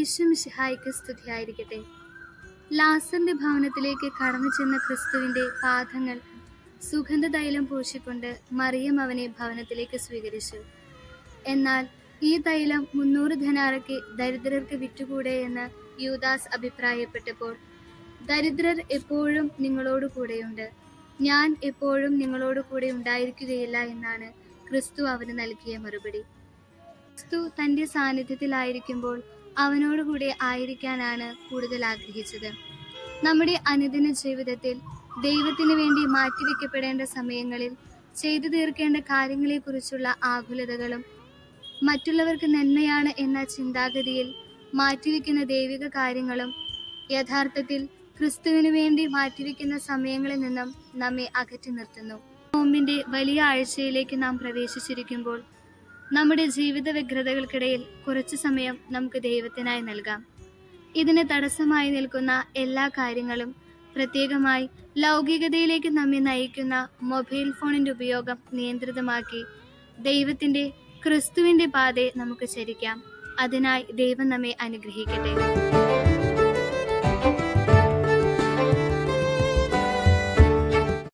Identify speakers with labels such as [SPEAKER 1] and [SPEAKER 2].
[SPEAKER 1] ഈശോ മിശിഹായ്ക്ക് സ്തുതിയായിരിക്കട്ടെ. ലാസറിന്റെ ഭവനത്തിലേക്ക് കടന്നു ചെന്ന ക്രിസ്തുവിന്റെ പാദങ്ങൾ സുഗന്ധതൈലം പൂശിക്കൊണ്ട് മറിയം അവനെ ഭവനത്തിലേക്ക് സ്വീകരിച്ചു. എന്നാൽ ഈ തൈലം 300 ധനാറയ്ക്ക് ദരിദ്രർക്ക് വിറ്റുകൂടെ എന്ന് യൂദാസ് അഭിപ്രായപ്പെട്ടപ്പോൾ, ദരിദ്രർ എപ്പോഴും നിങ്ങളോട് കൂടെയുണ്ട്, ഞാൻ എപ്പോഴും നിങ്ങളോട് കൂടെ ഉണ്ടായിരിക്കുകയില്ല എന്നാണ് ക്രിസ്തു അവന് നൽകിയ മറുപടി. ക്രിസ്തു തന്റെ സാന്നിധ്യത്തിലായിരിക്കുമ്പോൾ അവനോടുകൂടെ ആയിരിക്കാനാണ് കൂടുതൽ ആഗ്രഹിച്ചത്. നമ്മുടെ അനുദിന ജീവിതത്തിൽ ദൈവത്തിന് വേണ്ടി മാറ്റിവെക്കപ്പെടേണ്ട സമയങ്ങളിൽ ചെയ്തു തീർക്കേണ്ട കാര്യങ്ങളെക്കുറിച്ചുള്ള ആകുലതകളും മറ്റുള്ളവർക്ക് നന്മയാണ് എന്ന ചിന്താഗതിയിൽ മാറ്റിവെക്കുന്ന ദൈവിക കാര്യങ്ങളും യഥാർത്ഥത്തിൽ ക്രിസ്തുവിന് വേണ്ടി മാറ്റിവെക്കുന്ന സമയങ്ങളിൽ നിന്നും നമ്മെ അകറ്റി നിർത്തുന്നു. നോമ്പിന്റെ വലിയ ആഴ്ചയിലേക്ക് നാം പ്രവേശിച്ചിരിക്കുമ്പോൾ നമ്മുടെ ജീവിത വ്യഗ്രതകൾക്കിടയിൽ കുറച്ചു സമയം നമുക്ക് ദൈവത്തിനായി നൽകാം. ഇതിന് തടസ്സമായി നിൽക്കുന്ന എല്ലാ കാര്യങ്ങളും, പ്രത്യേകമായി ലൗകികതയിലേക്ക് നമ്മെ നയിക്കുന്ന മൊബൈൽ ഫോണിന്റെ ഉപയോഗം നിയന്ത്രിതമാക്കി ദൈവത്തിന്റെ, ക്രിസ്തുവിന്റെ പാതയെ നമുക്ക് ചരിക്കാം. അതിനായി ദൈവം നമ്മെ അനുഗ്രഹിക്കട്ടെ.